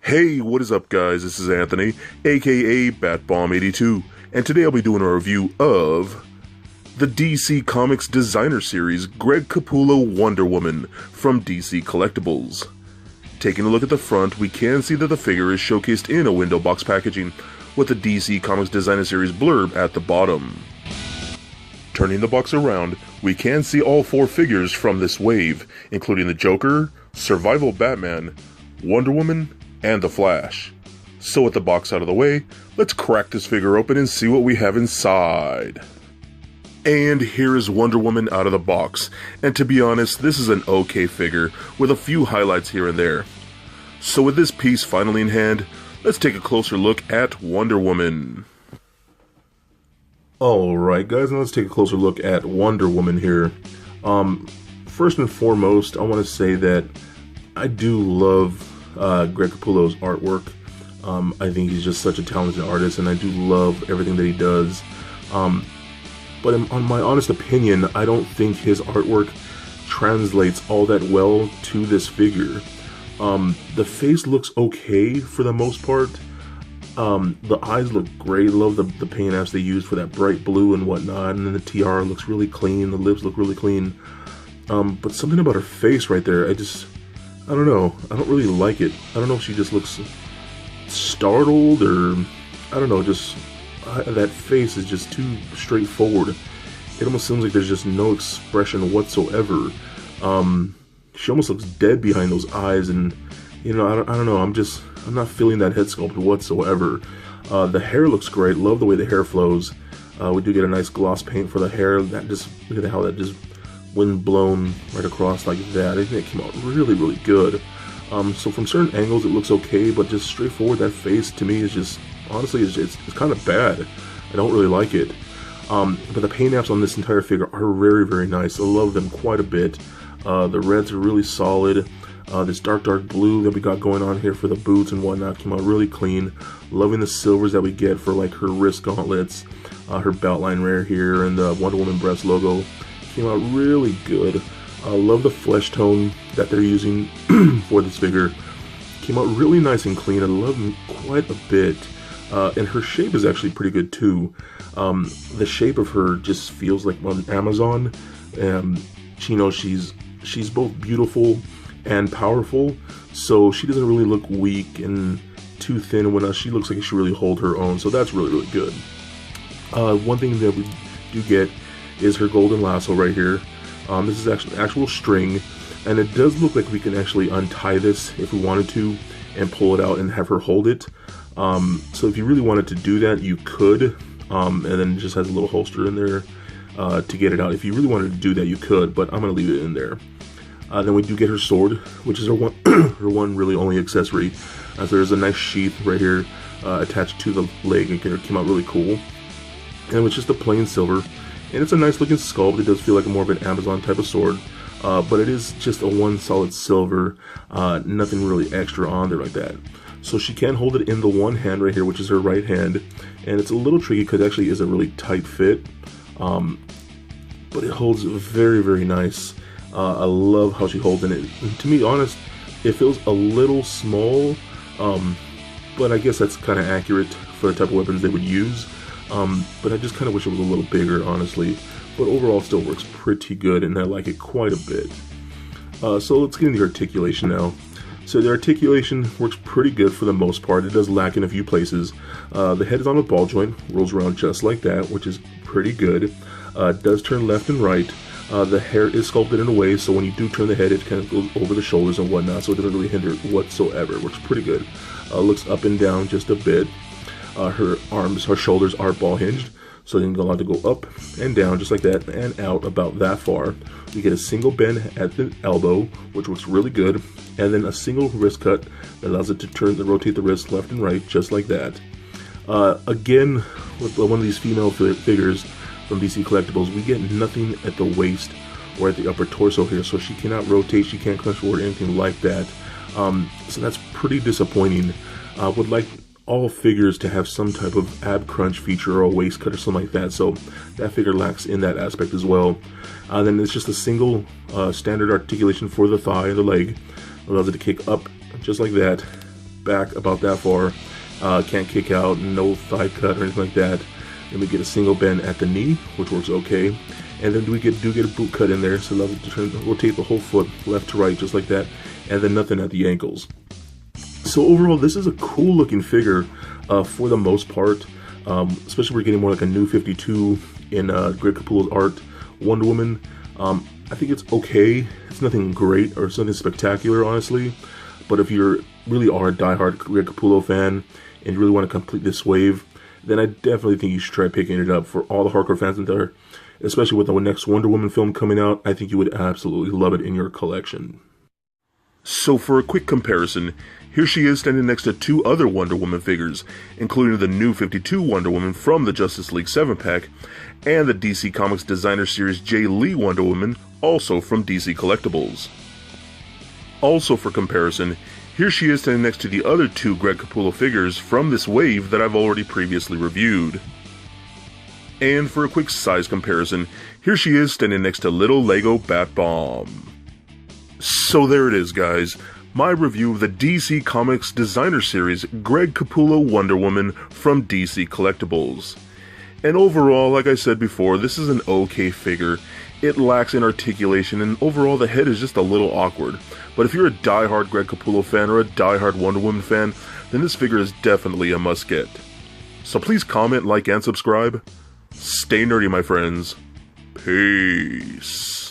Hey, what is up guys? This is Anthony, aka BatBomb82, and today I'll be doing a review of the DC Comics Designer Series Greg Capullo Wonder Woman from DC Collectibles. Taking a look at the front, we can see that the figure is showcased in a window box packaging with the DC Comics Designer Series blurb at the bottom. Turning the box around, we can see all four figures from this wave, including the Joker, Survival Batman, Wonder Woman, and the Flash. So with the box out of the way, let's crack this figure open and see what we have inside. And here is Wonder Woman out of the box, and to be honest, this is an okay figure with a few highlights here and there. So with this piece finally in hand, let's take a closer look at Wonder Woman. Alright guys, now let's take a closer look at Wonder Woman here. First and foremost, I want to say that I do love Greg Capullo's artwork. I think he's just such a talented artist, and I do love everything that he does. But on my honest opinion, I don't think his artwork translates all that well to this figure. The face looks okay for the most part. The eyes look great. Love the paint apps they used for that bright blue and whatnot, and then the tiara looks really clean. The lips look really clean. But something about her face right there, I don't know. I don't really like it. I don't know if she just looks startled or, I don't know, just that face is just too straightforward. It almost seems like there's just no expression whatsoever. She almost looks dead behind those eyes, and you know, I don't know. I'm not feeling that head sculpt whatsoever. The hair looks great. Love the way the hair flows. We do get a nice gloss paint for the hair. That just, look at how that just wind blown right across like that. I think it came out really, really good. So from certain angles it looks okay, but just straightforward, that face to me is just, honestly, it's kind of bad. I don't really like it. But the paint apps on this entire figure are very, very nice. I love them quite a bit. The reds are really solid. This dark blue that we got going on here for the boots and whatnot came out really clean. Loving the silvers that we get for like her wrist gauntlets, her belt line right here, and the Wonder Woman breast logo. Came out really good. I love the flesh tone that they're using for this figure. Came out really nice and clean. I love them quite a bit. And her shape is actually pretty good too. The shape of her just feels like on Amazon. You know, she's both beautiful and powerful, so she doesn't really look weak and too thin and whatnot. She looks like she really hold her own, so that's really, really good. One thing that we do get is her golden lasso right here. This is actually actual string, and it does look like we can actually untie this if we wanted to and pull it out and have her hold it. So if you really wanted to do that, you could, and then it just has a little holster in there to get it out. If you really wanted to do that, you could, but I'm going to leave it in there. Then we do get her sword, which is her one, her one really only accessory. So there's a nice sheath right here attached to the leg, and it came out really cool. And it's just a plain silver, and it's a nice looking sculpt. It does feel like more of an Amazon type of sword, but it is just a one solid silver, nothing really extra on there like that. So she can hold it in the one hand right here, which is her right hand, and it's a little tricky because it actually is a really tight fit, but it holds very, very nice. I love how she holds in it. And to be honest, it feels a little small, but I guess that's kind of accurate for the type of weapons they would use. But I just kind of wish it was a little bigger, honestly. But overall, it still works pretty good, and I like it quite a bit. So let's get into the articulation now. So the articulation works pretty good for the most part. It does lack in a few places. The head is on a ball joint, rolls around just like that, which is pretty good. It does turn left and right. The hair is sculpted in a way so when you do turn the head, it kind of goes over the shoulders and whatnot, so it doesn't really hinder whatsoever. It works pretty good. Looks up and down just a bit. Her arms, her shoulders are ball hinged, so they can allow to go up and down just like that and out about that far. You get a single bend at the elbow, which works really good, and then a single wrist cut that allows it to turn and rotate the wrist left and right just like that. Again, with one of these female figures from DC Collectibles, we get nothing at the waist or at the upper torso here, so she cannot rotate, she can't crunch forward, anything like that. So that's pretty disappointing. Would like all figures to have some type of ab crunch feature or a waist cut or something like that, so that figure lacks in that aspect as well. Then it's just a single standard articulation for the thigh and the leg. Allows it to kick up just like that back about that far. Can't kick out, no thigh cut or anything like that. Then we get a single bend at the knee, which works okay. And then we do get a boot cut in there, so rotate the whole foot left to right, just like that. And then nothing at the ankles. So overall, this is a cool looking figure for the most part. Especially we're getting more like a new 52 in Greg Capullo's art. Wonder Woman, I think it's okay. It's nothing great or something spectacular, honestly. But if you really are a diehard Greg Capullo fan and you really want to complete this wave, then I definitely think you should try picking it up. For all the hardcore fans out there, especially with the next Wonder Woman film coming out, I think you would absolutely love it in your collection. So for a quick comparison, here she is standing next to two other Wonder Woman figures, including the new 52 Wonder Woman from the Justice League 7-pack, and the DC Comics Designer Series J. Lee Wonder Woman, also from DC Collectibles. Also for comparison, here she is standing next to the other two Greg Capullo figures from this wave that I've already previously reviewed. And for a quick size comparison, here she is standing next to little Lego Bat Bomb. So there it is, guys. My review of the DC Comics Designer Series Greg Capullo Wonder Woman from DC Collectibles. And overall, like I said before, this is an okay figure. It lacks in articulation, and overall the head is just a little awkward. But if you're a diehard Greg Capullo fan or a diehard Wonder Woman fan, then this figure is definitely a must-get. So please comment, like, and subscribe. Stay nerdy, my friends. Peace.